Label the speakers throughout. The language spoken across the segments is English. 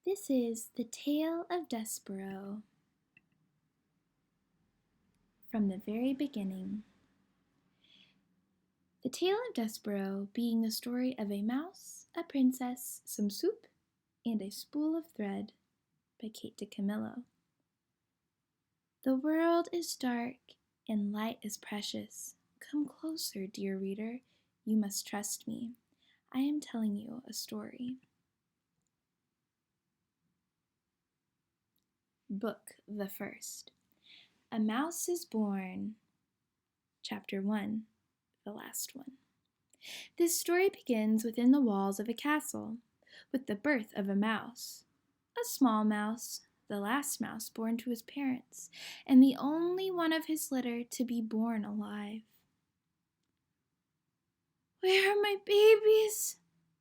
Speaker 1: This is the tale of Despereaux. From the very beginning. The tale of Despereaux being the story of a mouse, a princess, some soup, and a spool of thread by Kate DeCamillo. The world is dark and light is precious. Come closer, dear reader. You must trust me. I am telling you a story. Book the first. A Mouse is Born. Chapter 1. The last one. This story begins within the walls of a castle, with the birth of a mouse. A small mouse, the last mouse born to his parents, and the only one of his litter to be born alive. "Where are my babies?"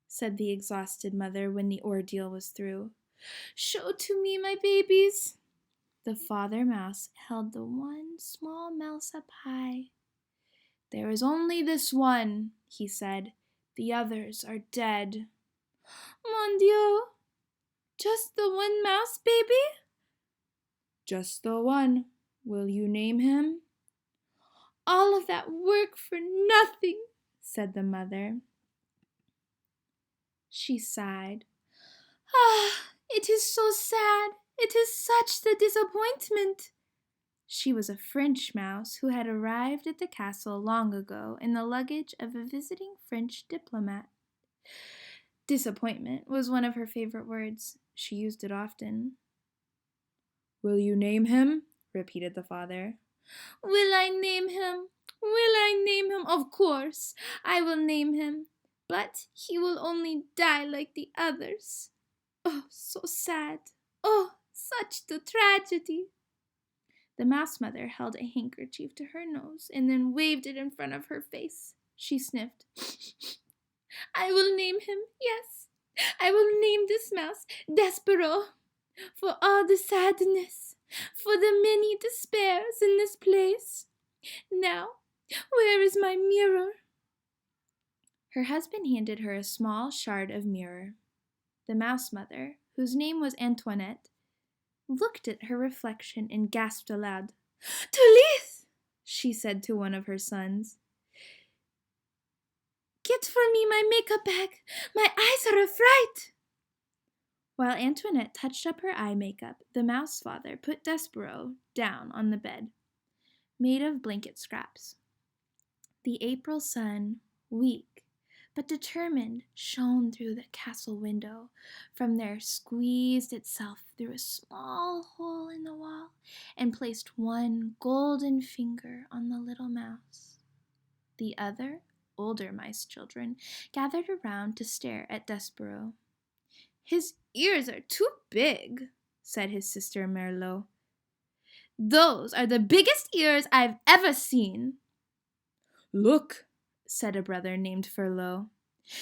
Speaker 1: said the exhausted mother when the ordeal was through. "Show to me my babies." The father mouse held the one small mouse up high. "There is only this one," he said. "The others are dead." "Mon Dieu! Just the one mouse baby?" "Just the one. Will you name him?" "All of that work for nothing," said the mother. She sighed. "Ah, it is so sad. It is such the disappointment." She was a French mouse who had arrived at the castle long ago in the luggage of a visiting French diplomat. Disappointment was one of her favorite words. She used it often. "Will you name him?" repeated the father. "Will I name him? Will I name him? Of course, I will name him. But he will only die like the others. Oh, so sad. Oh, such the tragedy." The mouse mother held a handkerchief to her nose and then waved it in front of her face. She sniffed. "I will name him, yes. I will name this mouse Despereaux, for all the sadness, for the many despairs in this place. Now, where is my mirror?" Her husband handed her a small shard of mirror. The mouse mother, whose name was Antoinette, looked at her reflection and gasped aloud. "Tulith!" she said to one of her sons. "Get for me my makeup bag. My eyes are a fright." While Antoinette touched up her eye makeup, the mouse father put Despereaux down on the bed, made of blanket scraps. The April sun, weak but determined, shone through the castle window. From there squeezed itself through a small hole in the wall and placed one golden finger on the little mouse. The other, older mice children, gathered around to stare at Despereaux. "His ears are too big," said his sister Merlot. "Those are the biggest ears I've ever seen." "Look," said a brother named Furlough.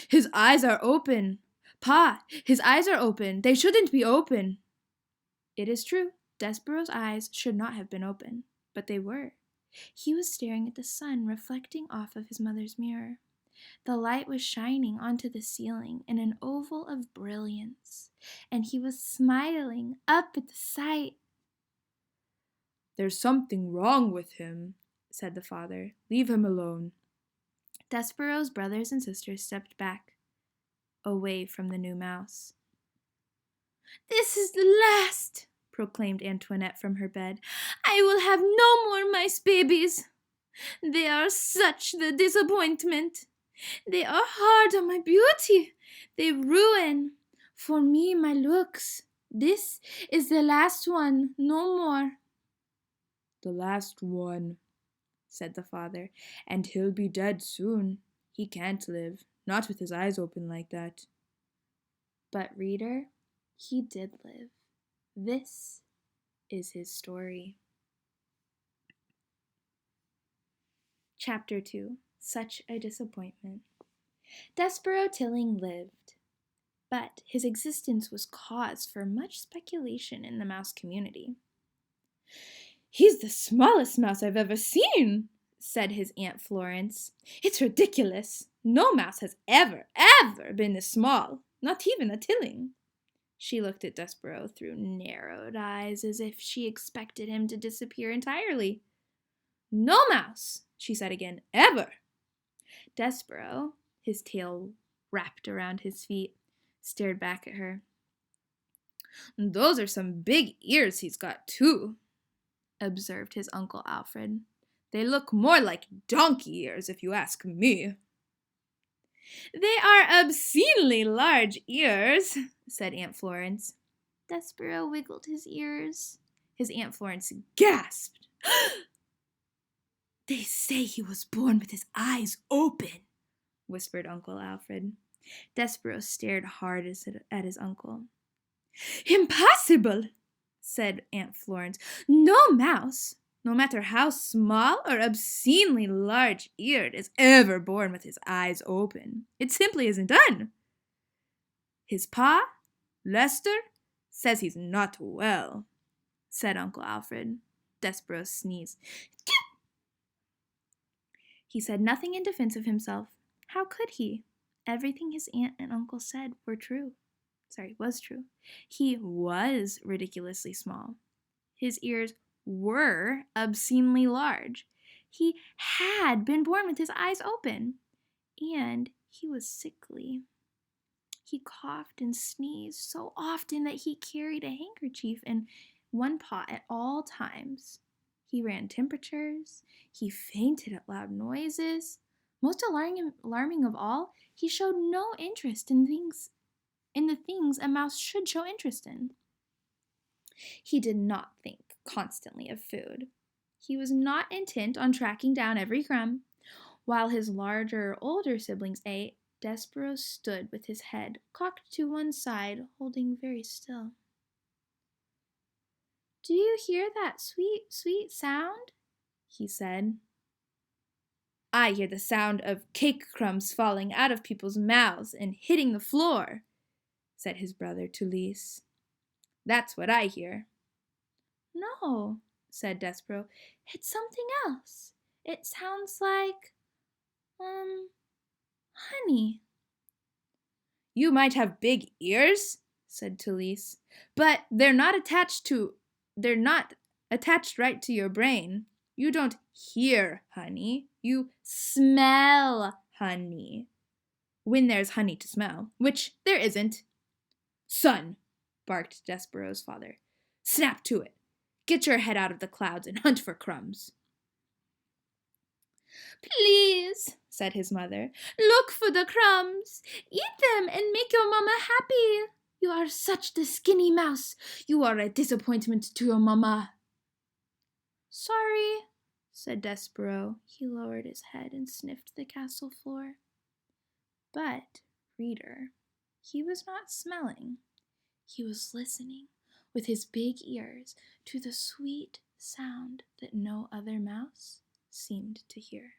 Speaker 1: "His eyes are open. Pa, his eyes are open. They shouldn't be open." It is true, Despereaux's eyes should not have been open, but they were. He was staring at the sun reflecting off of his mother's mirror. The light was shining onto the ceiling in an oval of brilliance, and he was smiling up at the sight. "There's something wrong with him," said the father. "Leave him alone." Despereaux's brothers and sisters stepped back, away from the new mouse. "This is the last," proclaimed Antoinette from her bed. "I will have no more mice babies. They are such the disappointment. They are hard on my beauty. They ruin, for me, my looks. This is the last one, no more." "The last one," said the father, "and he'll be dead soon. He can't live, not with his eyes open like that." But reader, he did live. This is his story. Chapter 2. Such a Disappointment. Despereaux Tilling lived, but his existence was cause for much speculation in the mouse community. "He's the smallest mouse I've ever seen," said his Aunt Florence. "It's ridiculous. No mouse has ever been this small, not even a Tilling." She looked at Despereaux through narrowed eyes as if she expected him to disappear entirely. "No mouse," she said again, "ever." Despereaux, his tail wrapped around his feet, stared back at her. "Those are some big ears he's got, too," observed his Uncle Alfred. "They look more like donkey ears, if you ask me." "They are obscenely large ears," said Aunt Florence. Despereaux wiggled his ears. His Aunt Florence gasped. "They say he was born with his eyes open," whispered Uncle Alfred. Despereaux stared hard at his uncle. "Impossible," said Aunt Florence. "No mouse, no matter how small or obscenely large-eared, is ever born with his eyes open. It simply isn't done. His pa, Lester, says he's not well," said Uncle Alfred. Despereaux sneezed. He said nothing in defense of himself. How could he? Everything his aunt and uncle said was true. He was ridiculously small. His ears were obscenely large. He had been born with his eyes open. And he was sickly. He coughed and sneezed so often that he carried a handkerchief in one paw at all times. He ran temperatures. He fainted at loud noises. Most alarming of all, he showed no interest in the things a mouse should show interest in. He did not think constantly of food. He was not intent on tracking down every crumb. While his larger, older siblings ate, Despereaux stood with his head cocked to one side, holding very still. "Do you hear that sweet, sweet sound?" he said. "I hear the sound of cake crumbs falling out of people's mouths and hitting the floor," said his brother Tulise. "That's what I hear." "No," said Despereaux. "It's something else. It sounds like, honey." "You might have big ears," said Tulise, "but they're not attached right to your brain. You don't hear honey. You smell honey. When there's honey to smell, which there isn't." "Son," barked Despereaux's father, "snap to it. Get your head out of the clouds and hunt for crumbs." "Please," said his mother, "look for the crumbs. Eat them and make your mama happy. You are such the skinny mouse. You are a disappointment to your mama." "Sorry," said Despereaux. He lowered his head and sniffed the castle floor. But, reader, he was not smelling. He was listening with his big ears to the sweet sound that no other mouse seemed to hear.